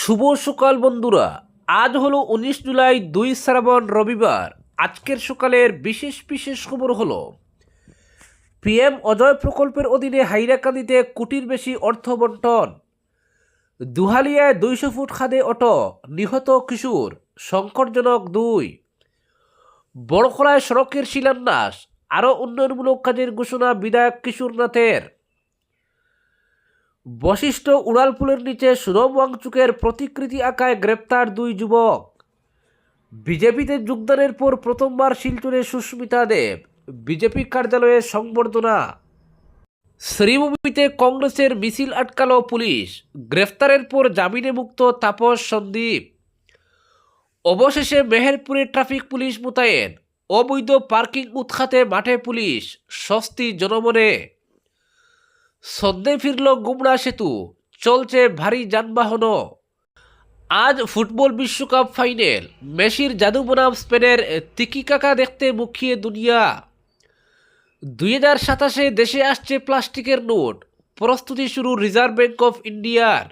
শুভ সকাল বন্ধুরা। আজ হলো 19 জুলাই, 2 শ্রাবণ, রবিবার। আজকের সকালের বিশেষ বিশেষ খবর হলো পিএম অজয় প্রকল্পের অধীনে হাইলাকান্দিতে কোটির বেশি অর্থ বন্টন, দুহালিয়ায় 200 ফুট খাদে অটো, নিহত কিশোর, সংকটজনক 2। বড়খলায় সড়কের শিলান্যাস, আরও উন্নয়নমূলক কাজের ঘোষণা বিধায়ক কিশোরনাথের। বশিষ্ঠ উড়ালপুলের নিচে সুরম ওয়াংচুকের প্রতিকৃতি আঁকায় গ্রেপ্তার 2 যুবক। বিজেপিতে যোগদানের পর প্রথমবার শিলচরে সুস্মিতা দেব, বিজেপি কার্যালয়ে সংবর্ধনা। শ্রীভূমিতে কংগ্রেসের মিছিল আটকালো পুলিশ, গ্রেফতারের পর জামিনে মুক্ত তাপস সন্দীপ। অবশেষে মেহেরপুরে ট্রাফিক পুলিশ মোতায়েন, অবৈধ পার্কিং উৎখাতে মাঠে পুলিশ, স্বস্তি জনমনে। সদ্যে ফিরল গুমরা সেতু, চলছে ভারী যানবাহনও। আজ ফুটবল বিশ্বকাপ ফাইনাল, মেসির জাদু বনাম স্পেনের তিকিকাকা দেখতে মুখিয়ে দুনিয়া। 2027-এ দেশে আসছে প্লাস্টিকের নোট, প্রস্তুতি শুরু রিজার্ভ ব্যাঙ্ক অফ ইন্ডিয়ার।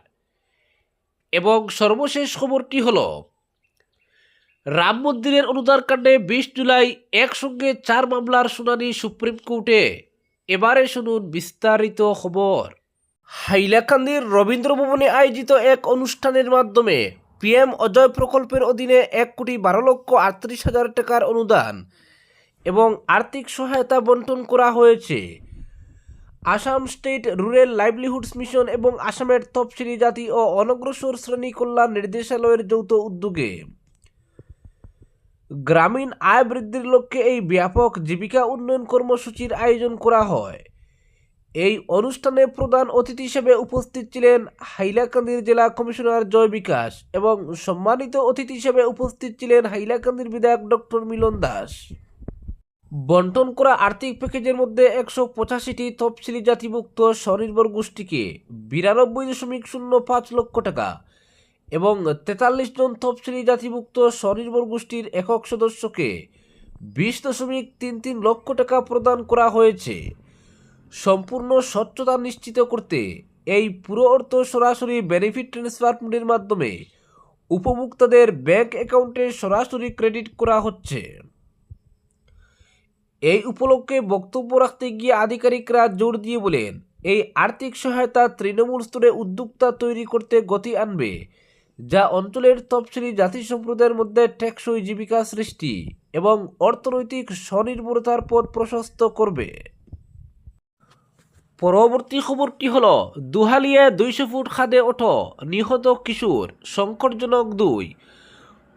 এবং সর্বশেষ খবরটি হল রাম মন্দিরের অনুদান কাণ্ডে 20 জুলাই একসঙ্গে 4 মামলার শুনানি সুপ্রিম কোর্টে। এবারে শুনুন বিস্তারিত খবর। হাইলাকান্দির রবীন্দ্র ভবনে আয়োজিত এক অনুষ্ঠানের মাধ্যমে পিএম অজয় প্রকল্পের অধীনে 1,12,38,000 টাকার অনুদান এবং আর্থিক সহায়তা বন্টন করা হয়েছে। Assam state rural livelihoods mission এবং আসামের তফসিলি জাতি ও অনগ্রসর শ্রেণী কল্যাণ নির্দেশালয়ের যৌথ উদ্যোগে গ্রামীণ আয় বৃদ্ধির লক্ষ্যে এই ব্যাপক জীবিকা উন্নয়ন কর্মসূচির আয়োজন করা হয়। এই অনুষ্ঠানে প্রধান অতিথি হিসেবে উপস্থিত ছিলেন হাইলাকান্দির জেলা কমিশনার জয় বিকাশ এবং সম্মানিত অতিথি হিসেবে উপস্থিত ছিলেন হাইলাকান্দির বিধায়ক ডক্টর মিলন দাস। বন্টন করা আর্থিক প্যাকেজের মধ্যে 185টি তফসিলি জাতিভুক্ত স্বনির্ভর গোষ্ঠীকে 92.05 লক্ষ টাকা এবং 43 জন তফসিলি জাতিভুক্ত স্বনির্ভর গোষ্ঠীর একক সদস্যকে 20.33 লক্ষ টাকা প্রদান করা হয়েছে। সম্পূর্ণ স্বচ্ছতা নিশ্চিত করতে এই পুরো অর্থ সরাসরি বেনিফিট ট্রান্সফার ফান্ডের মাধ্যমে উপভোক্তাদের ব্যাংক অ্যাকাউন্টে সরাসরি ক্রেডিট করা হচ্ছে। এই উপলক্ষে বক্তব্য রাখতে গিয়ে আধিকারিকরা জোর দিয়ে বলেন, এই আর্থিক সহায়তা তৃণমূল স্তরে উদ্যোক্তা তৈরি করতে গতি আনবে, যা অঞ্চলের তফসিলি জাতি সম্প্রদায়ের মধ্যে টেকসই জীবিকা সৃষ্টি এবং অর্থনৈতিক স্বনির্ভরতার পথ প্রশস্ত করবে। পরবর্তী খবরটি হল দুহালিয়ায় 200 ফুট খাদে ওঠো, নিহত কিশোর, সংকটজনক 2।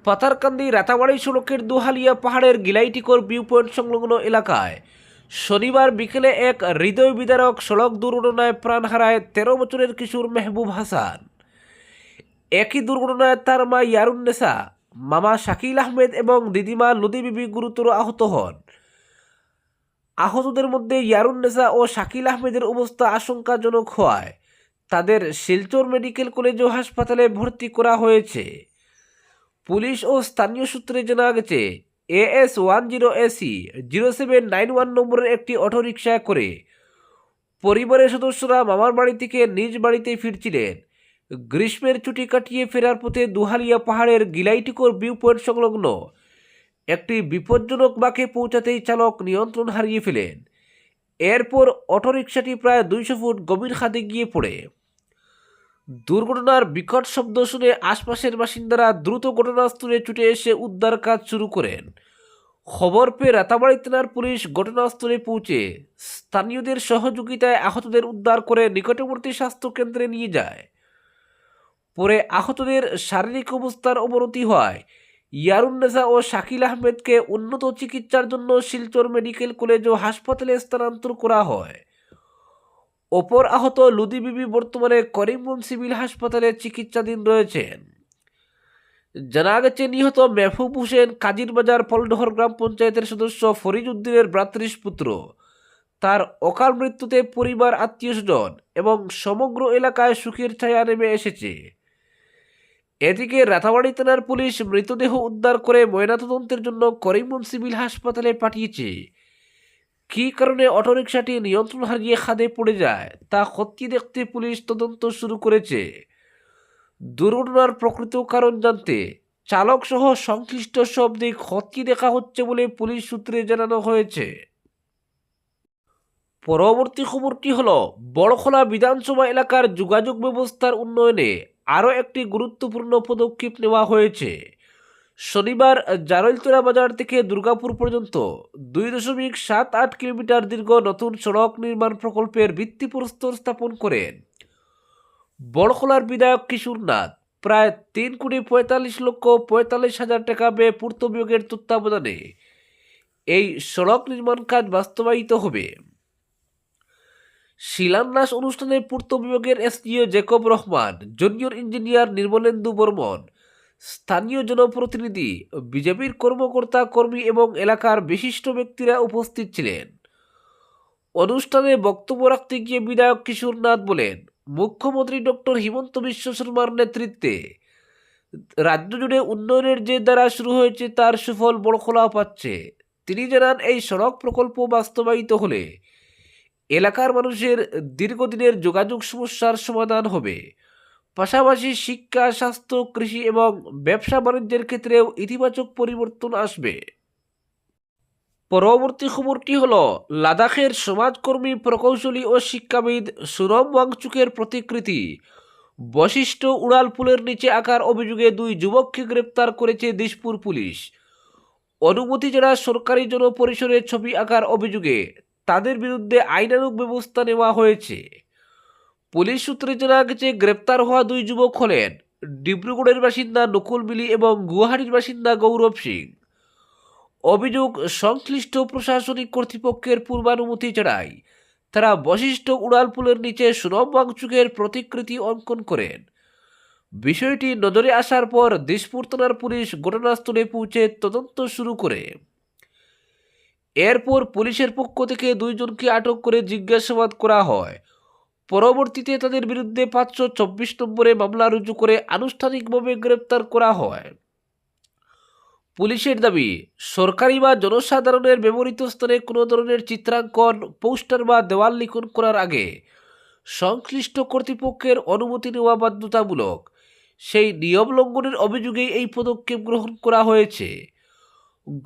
পাতারকান্দি রাতাবাড়ি সড়কের দুহালিয়া পাহাড়ের গিলাইটিকর ভিউ পয়েন্ট সংলগ্ন এলাকায় শনিবার বিকেলে এক হৃদয় বিদারক সড়ক দুর্ঘটনায় প্রাণ হারায় 13 বছরের কিশোর মেহবুব হাসান। একই দুর্ঘটনায় তার মা ইয়ারুন্নেসা, মামা শাকিল আহমেদ এবং দিদিমা লুদি বিবি গুরুতর আহত হন। আহতদের মধ্যে ইয়ারুন্নেসা ও শাকিল আহমেদের অবস্থা আশঙ্কাজনক হওয়ায় তাদের শিলচর মেডিকেল কলেজ ও হাসপাতালে ভর্তি করা হয়েছে। পুলিশ ও স্থানীয় সূত্রে জানা গেছে, AS10AC 0791 নম্বরের একটি অটোরিকশায় করে পরিবারের সদস্যরা মামার বাড়ি থেকে নিজ বাড়িতে ফিরছিলেন। গ্রীষ্মের ছুটি কাটিয়ে ফেরার পথে দুহালিয়া পাহাড়ের গিলাইটিকর ভিউ পয়েন্ট সংলগ্ন একটি বিপজ্জনক বাঁকে পৌঁছাতেই চালক নিয়ন্ত্রণ হারিয়ে ফেলেন। এরপর অটোরিকশাটি প্রায় 200 ফুট গভীর খাদে গিয়ে পড়ে। দুর্ঘটনার বিকট শব্দ শুনে আশপাশের বাসিন্দারা দ্রুত ঘটনাস্থলে ছুটে এসে উদ্ধার কাজ শুরু করেন। খবর পেয়ে রাতাবাড়ি থানার পুলিশ ঘটনাস্থলে পৌঁছে স্থানীয়দের সহযোগিতায় আহতদের উদ্ধার করে নিকটবর্তী স্বাস্থ্য কেন্দ্রে নিয়ে যায়। পরে আহতদের শারীরিক অবস্থার অবনতি হয় ইয়ারুন্নেসা ও শাকিল আহমেদকে উন্নত চিকিৎসার জন্য শিলচর মেডিকেল কলেজ ও হাসপাতালে স্থানান্তর করা হয়। অপর আহত লুদি বিবি বর্তমানে করিমগঞ্জ সিভিল হাসপাতালে চিকিৎসাধীন রয়েছেন। জানা গেছে, নিহত মেহবুব হোসেন কাজিরবাজার ফলডহর গ্রাম পঞ্চায়েতের সদস্য ফরিজ উদ্দিনের ভ্রাতৃষ্পুত্র। তার অকাল মৃত্যুতে পরিবার, আত্মীয় স্বজন এবং সমগ্র এলাকায় শোকের ছায়া নেমে এসেছে। এদিকে রাতাবাড়ি থানার পুলিশ মৃতদেহ উদ্ধার করে ময়নাতদন্তের জন্য করিমগঞ্জ সিভিল হাসপাতালে পাঠিয়েছে। কী কারণে অটোরিকশাটি নিয়ন্ত্রণ হারিয়ে খাদে পড়ে যায় তা খতিয়ে দেখতে পুলিশ তদন্ত শুরু করেছে। দুর্ঘটনার প্রকৃত কারণ জানতে চালক সহ সংশ্লিষ্ট সব দিক খতিয়ে দেখা হচ্ছে বলে পুলিশ সূত্রে জানানো হয়েছে। পরবর্তী খবরটি হলো, বড়খলা বিধানসভা এলাকার যোগাযোগ ব্যবস্থার উন্নয়নে আরও একটি গুরুত্বপূর্ণ পদক্ষেপ নেওয়া হয়েছে। শনিবার জারৈলতলা বাজার থেকে দুর্গাপুর পর্যন্ত 2.78 কিলোমিটার দীর্ঘ নতুন সড়ক নির্মাণ প্রকল্পের ভিত্তিপ্রস্তর স্থাপন করেন বড়খলার বিধায়ক কিশোর নাথ। প্রায় 3,45,45,000 টাকা ব্যয়ে পূর্ত বিভাগের তত্ত্বাবধানে এই সড়ক নির্মাণ কাজ বাস্তবায়িত হবে। শিলান্যাস অনুষ্ঠানে পূর্ত বিভাগের SDO Jacob Rahman, junior engineer Nirmalendu Barman, স্থানীয় জনপ্রতিনিধি, বিজেপির কর্মকর্তা কর্মী এবং এলাকার বিশিষ্ট ব্যক্তিরা উপস্থিত ছিলেন। অনুষ্ঠানে বক্তব্য রাখতে গিয়ে বিধায়ক কিশোর নাথ বলেন, মুখ্যমন্ত্রী ডক্টর হিমন্ত বিশ্ব শর্মার নেতৃত্বে রাজ্য জুড়ে উন্নয়নের যে ধারা শুরু হয়েছে তার সুফল বড়খলা পাচ্ছে। তিনি জানান, এই সড়ক প্রকল্প বাস্তবায়িত হলে এলাকার মানুষের দীর্ঘদিনের যোগাযোগ সমস্যার সমাধান হবে, পাশাপাশি শিক্ষা, স্বাস্থ্য, কৃষি এবং ব্যবসা বাণিজ্যের ক্ষেত্রেও ইতিবাচক পরিবর্তন আসবে। পরবর্তী খবরটি হল, লাদাখের সমাজকর্মী, প্রকৌশলী ও শিক্ষাবিদ সুরম ওয়াংচুকের প্রতিকৃতি বশিষ্ঠ উড়ালপুলের নিচে আঁকার অভিযোগে 2 যুবককে গ্রেপ্তার করেছে দিশপুর পুলিশ। অনুমতি ছাড়া সরকারি জনপরিসরে ছবি আঁকার অভিযোগে তাদের বিরুদ্ধে আইনানুগ ব্যবস্থা নেওয়া হয়েছে। পুলিশ সূত্রে জানা গেছে, গ্রেপ্তার হওয়া 2 যুবক হলেন ডিব্রুগড়ের বাসিন্দা নকুল মিলি এবং গুয়াহাটির বাসিন্দা গৌরব সিং। অভিযোগ, সংশ্লিষ্ট প্রশাসনিক কর্তৃপক্ষের পূর্বানুমতি ছাড়াই তারা বশিষ্ঠ উড়ালপুলের নিচে সুরম ওয়াংচুকের প্রতিকৃতি অঙ্কন করেন। বিষয়টি নজরে আসার পর দিশপুর থানার পুলিশ ঘটনাস্থলে পৌঁছে তদন্ত শুরু করে। এরপর পুলিশের পক্ষ থেকে 2 জনকে আটক করে জিজ্ঞাসাবাদ করা হয়। পরবর্তীতে তাদের বিরুদ্ধে 524 নম্বরে মামলা রুজু করে আনুষ্ঠানিকভাবে গ্রেপ্তার করা হয়। পুলিশের দাবি, সরকারি বা জনসাধারণের ব্যবহৃত স্থানে কোনো ধরনের চিত্রাঙ্কন, পোস্টার বা দেওয়াল লিখন করার আগে সংশ্লিষ্ট কর্তৃপক্ষের অনুমতি নেওয়া বাধ্যতামূলক। সেই নিয়ম লঙ্ঘনের অভিযোগেই এই পদক্ষেপ গ্রহণ করা হয়েছে।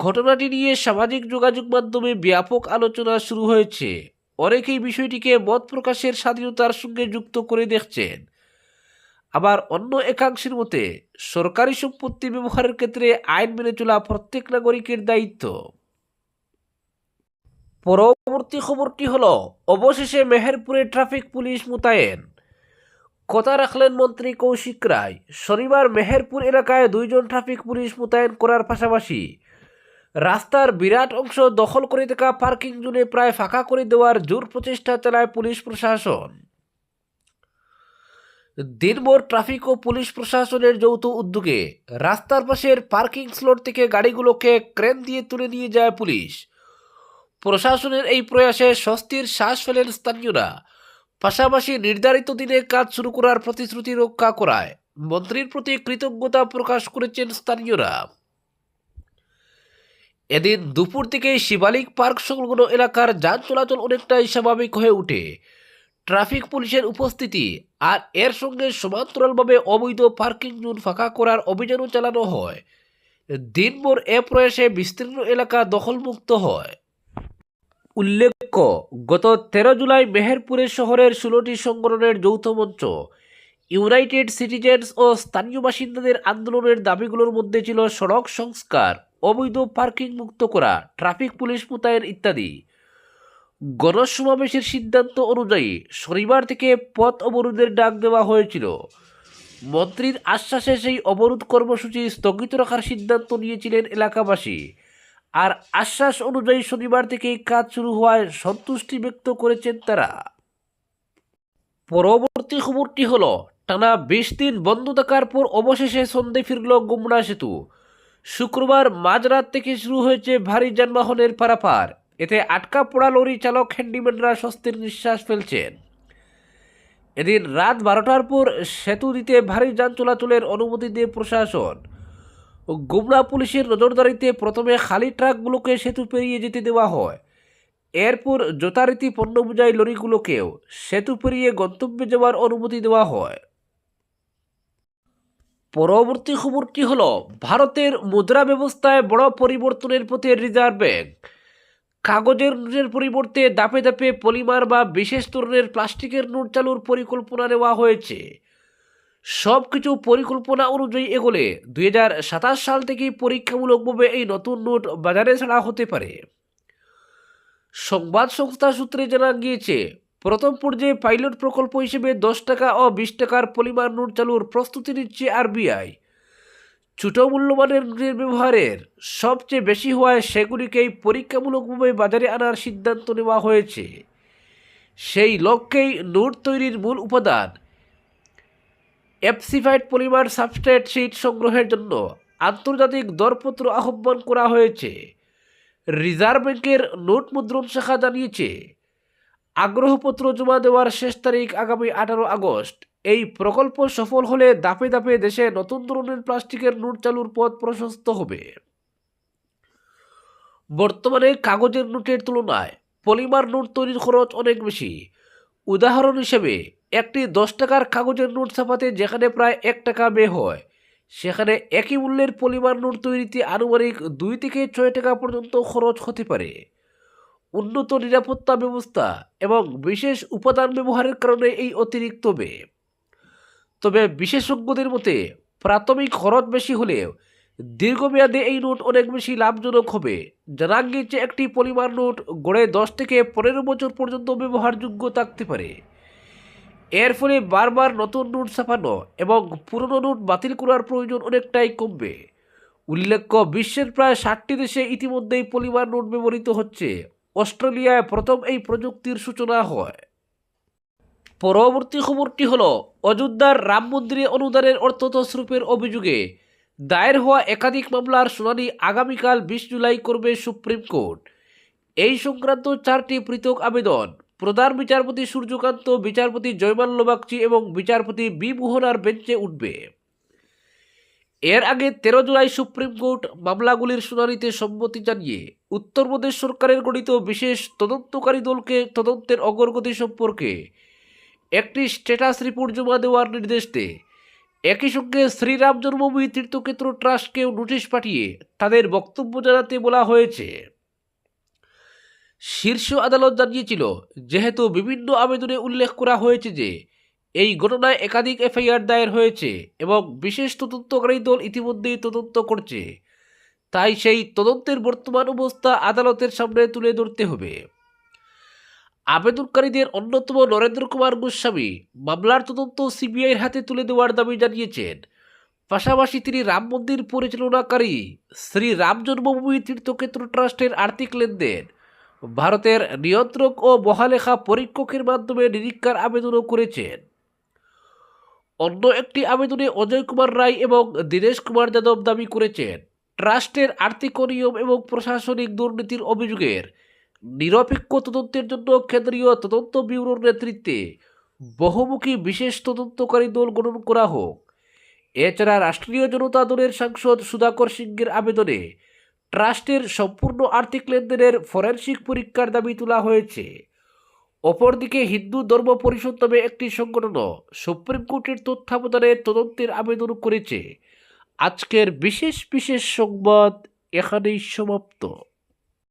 ঘটনাটি নিয়ে সামাজিক যোগাযোগ মাধ্যমে ব্যাপক আলোচনা শুরু হয়েছে। অনেকেই বিষয়টিকে মত প্রকাশের স্বাধীনতার সঙ্গে যুক্ত করে দেখছেন। আবার অন্য একাংশের মতে, সরকারি সম্পত্তি ব্যবহারের ক্ষেত্রে আইন মেনে চলা প্রত্যেক নাগরিকের দায়িত্ব। পরবর্তী খবরটি হলো, অবশেষে মেহেরপুরে ট্রাফিক পুলিশ মোতায়েন। কথা রাখলেন মন্ত্রী কৌশিক রায়। শনিবার মেহেরপুর এলাকায় 2 জন ট্রাফিক পুলিশ মোতায়েন করার পাশাপাশি রাস্তার বিরাট অংশ দখল করে থাকা পার্কিং জোনে প্রায় ফাঁকা করে দেওয়ার জোর প্রচেষ্টা চালায় পুলিশ প্রশাসন। দিনভর ট্রাফিক ও পুলিশ প্রশাসনের যৌথ উদ্যোগে রাস্তার পাশের পার্কিং স্লট থেকে গাড়িগুলোকে ক্রেন দিয়ে তুলে নিয়ে যায় পুলিশ। প্রশাসনের এই প্রয়াসে স্বস্তির শ্বাস ফেলেন স্থানীয়রা। পাশাপাশি নির্ধারিত দিনে কাজ শুরু করার প্রতিশ্রুতি রক্ষা করায় মন্ত্রীর প্রতি কৃতজ্ঞতা প্রকাশ করেছেন স্থানীয়রা। এদিন দুপুর থেকেই শিবালিক পার্ক সংলগ্ন এলাকার যান চলাচল অনেকটাই স্বাভাবিক হয়ে ওঠে। ট্রাফিক পুলিশের উপস্থিতি আর এর সঙ্গে সমান্তরালভাবে অবৈধ পার্কিং জোন ফাঁকা করার অভিযানও চালানো হয়। দিনভর এ প্রয়াসে বিস্তীর্ণ এলাকা দখলমুক্ত হয়। উল্লেখ্য, গত 13 জুলাই মেহেরপুরে শহরের 16টি সংগঠনের যৌথ মঞ্চ ইউনাইটেড সিটিজেন্স ও স্থানীয় বাসিন্দাদের আন্দোলনের দাবিগুলোর মধ্যে ছিল সড়ক সংস্কার, অবৈধ পার্কিং মুক্ত করা, ট্রাফিক পুলিশ মোতায়েন ইত্যাদি। গণসমাবেশের সিদ্ধান্ত অনুযায়ী শনিবার থেকে পথ অবরোধের ডাক দেওয়া হয়েছিল। মন্ত্রীর আশ্বাসে সেই অবরোধ কর্মসূচি স্থগিত রাখার সিদ্ধান্ত নিয়েছিলেন এলাকাবাসী। আর আশ্বাস অনুযায়ী শনিবার থেকেই কাজ শুরু হওয়ায় সন্তুষ্টি ব্যক্ত করেছেন তারা। পরবর্তী খবরটি হলো, টানা 20 দিন বন্ধ থাকার পর অবশেষে সন্ধে ফিরল গুমরা সেতু। শুক্রবার মাঝরাত থেকে শুরু হয়েছে ভারী যানবাহনের পারাপার। এতে আটকা পড়া লরি চালক, হ্যান্ডিম্যানরা স্বস্তির নিঃশ্বাস ফেলছেন। এদিন রাত 12টার পর সেতু দিতে ভারী যান চলাচলের অনুমতি দিয়ে প্রশাসন। গুমরা পুলিশের নজরদারিতে প্রথমে খালি ট্রাকগুলোকে সেতু পেরিয়ে যেতে দেওয়া হয়। এরপর যথারীতি পণ্য বোঝাই লরিগুলোকেও সেতু পেরিয়ে গন্তব্যে যাওয়ার অনুমতি দেওয়া হয়। পরবর্তী খবরটি হল ভারতের মুদ্রা ব্যবস্থায় বড় পরিবর্তনের পথে রিজার্ভ ব্যাংক। কাগজের নোটের পরিবর্তে দাপে দাপে পলিমার বা বিশেষ ধরনের প্লাস্টিকের নোট চালুর পরিকল্পনা নেওয়া হয়েছে। সব কিছু পরিকল্পনা অনুযায়ী এগোলে 2027 সাল থেকেই পরীক্ষামূলকভাবে এই নতুন নোট বাজারে ছাড়া হতে পারে। সংবাদ সংস্থা সূত্রে জানা গিয়েছে, প্রথম পর্যায়ে পাইলট প্রকল্প হিসেবে 10 টাকা ও 20 টাকার পলিমার নোট চালুর প্রস্তুতি নিচ্ছে আরবিআই। ছোট মূল্যমানের নোটের ব্যবহারের সবচেয়ে বেশি হওয়ায় সেগুলিকেই পরীক্ষামূলকভাবে বাজারে আনার সিদ্ধান্ত নেওয়া হয়েছে। সেই লক্ষ্যেই নোট তৈরির মূল উপাদান এপসিফাইড পলিমার সাবস্ট্রেট শিট সংগ্রহের জন্য আন্তর্জাতিক দরপত্র আহ্বান করা হয়েছে। রিজার্ভ ব্যাংকের নোট মুদ্রণ শাখা জানিয়েছে, আগ্রহপত্র জমা দেওয়ার শেষ তারিখ আগামী 18 আগস্ট। এই প্রকল্প সফল হলে ধাপে ধাপে দেশে নতুন ধরনের প্লাস্টিকের নোট চালুর পথ প্রশস্ত হবে। বর্তমানে কাগজের নোটের তুলনায় পলিমার নোট তৈরির খরচ অনেক বেশি। উদাহরণ হিসেবে একটি 10 টাকার কাগজের নোট ছাপাতে যেখানে প্রায় 1 টাকা ব্যয় হয়, সেখানে একই মূল্যের পলিমার নোট তৈরিতে আনুমানিক 2 থেকে 6 টাকা পর্যন্ত খরচ হতে পারে। উন্নত নিরাপত্তা ব্যবস্থা এবং বিশেষ উপাদান ব্যবহারের কারণে এই অতিরিক্ত ব্যয়। তবে বিশেষজ্ঞদের মতে প্রাথমিক খরচ বেশি হলেও দীর্ঘমেয়াদে এই নোট অনেক বেশি লাভজনক হবে। জানা গিয়েছে, একটি পলিমার নোট গড়ে 10 থেকে 15 বছর পর্যন্ত ব্যবহারযোগ্য থাকতে পারে। এর ফলে বারবার নতুন নোট ছাপানো এবং পুরনো নোট বাতিল করার প্রয়োজন অনেকটাই কমবে। উল্লেখ্য, বিশ্বের প্রায় 60টি দেশে ইতিমধ্যেই পলিমার নোট ব্যবহৃত হচ্ছে। অস্ট্রেলিয়ায় প্রথম এই প্রযুক্তির সূচনা হয়। পরবর্তী খবরটি হল, অযোধ্যার রাম মন্দিরে অনুদানের অর্থ তছরূপের অভিযোগে দায়ের হওয়া একাধিক মামলার শুনানি আগামীকাল 20 জুলাই করবে সুপ্রিম কোর্ট। এই সংক্রান্ত 4টি পৃথক আবেদন প্রধান বিচারপতি সূর্যকান্ত, বিচারপতি জয়মাল্য বাগচি এবং বিচারপতি বি মোহনার বেঞ্চে উঠবে। এর আগে 13 জুলাই সুপ্রিম কোর্ট মামলাগুলির শুনানিতে সম্মতি জানিয়ে উত্তরপ্রদেশ সরকারের গঠিত বিশেষ তদন্তকারী দলকে তদন্তের অগ্রগতি সম্পর্কে একটি স্ট্যাটাস রিপোর্ট জমা দেওয়ার নির্দেশ দেয়। একই সঙ্গে শ্রীরাম জন্মভূমি তীর্থক্ষেত্র ট্রাস্টকেও নোটিশ পাঠিয়ে তাদের বক্তব্য জানাতে বলা হয়েছে। শীর্ষ আদালত জানিয়েছিল, যেহেতু বিভিন্ন আবেদনে উল্লেখ করা হয়েছে যে এই ঘটনায় একাধিক এফআইআর দায়ের হয়েছে এবং বিশেষ তদন্তকারী দল ইতিমধ্যেই তদন্ত করছে, তাই সেই তদন্তের বর্তমান অবস্থা আদালতের সামনে তুলে ধরতে হবে। আবেদনকারীদের অন্যতম নরেন্দ্র কুমার গোস্বামী মামলার তদন্ত সিবিআইয়ের হাতে তুলে দেওয়ার দাবি জানিয়েছেন। পাশাপাশি তিনি রাম মন্দির পরিচালনাকারী শ্রী রাম জন্মভূমি তীর্থক্ষেত্র ট্রাস্টের আর্থিক লেনদেন ভারতের নিয়ন্ত্রক ও মহালেখা পরীক্ষকের মাধ্যমে নিরীক্ষার আবেদনও করেছেন। অন্য একটি আবেদনে অজয় কুমার রায় এবং দীনেশ কুমার যাদব দাবি করেছেন, ট্রাস্টের আর্থিক অনিয়ম এবং প্রশাসনিক দুর্নীতির অভিযোগের নিরপেক্ষ তদন্তের জন্য কেন্দ্রীয় তদন্ত ব্যুরোর নেতৃত্বে বহুমুখী বিশেষ তদন্তকারী দল গঠন করা হোক। এছাড়া রাষ্ট্রীয় জনতা দলের সাংসদ সুধাকর সিংয়ের আবেদনে ট্রাস্টের সম্পূর্ণ আর্থিক লেনদেনের ফরেনসিক পরীক্ষার দাবি তোলা হয়েছে। অপরদিকে হিন্দু ধর্ম পরিষদ নামে একটি সংগঠনও সুপ্রিম কোর্টের তত্ত্বাবধানে তদন্তের আবেদন করেছে। আজকের বিশেষ সংবাদ এখানেই সমাপ্ত।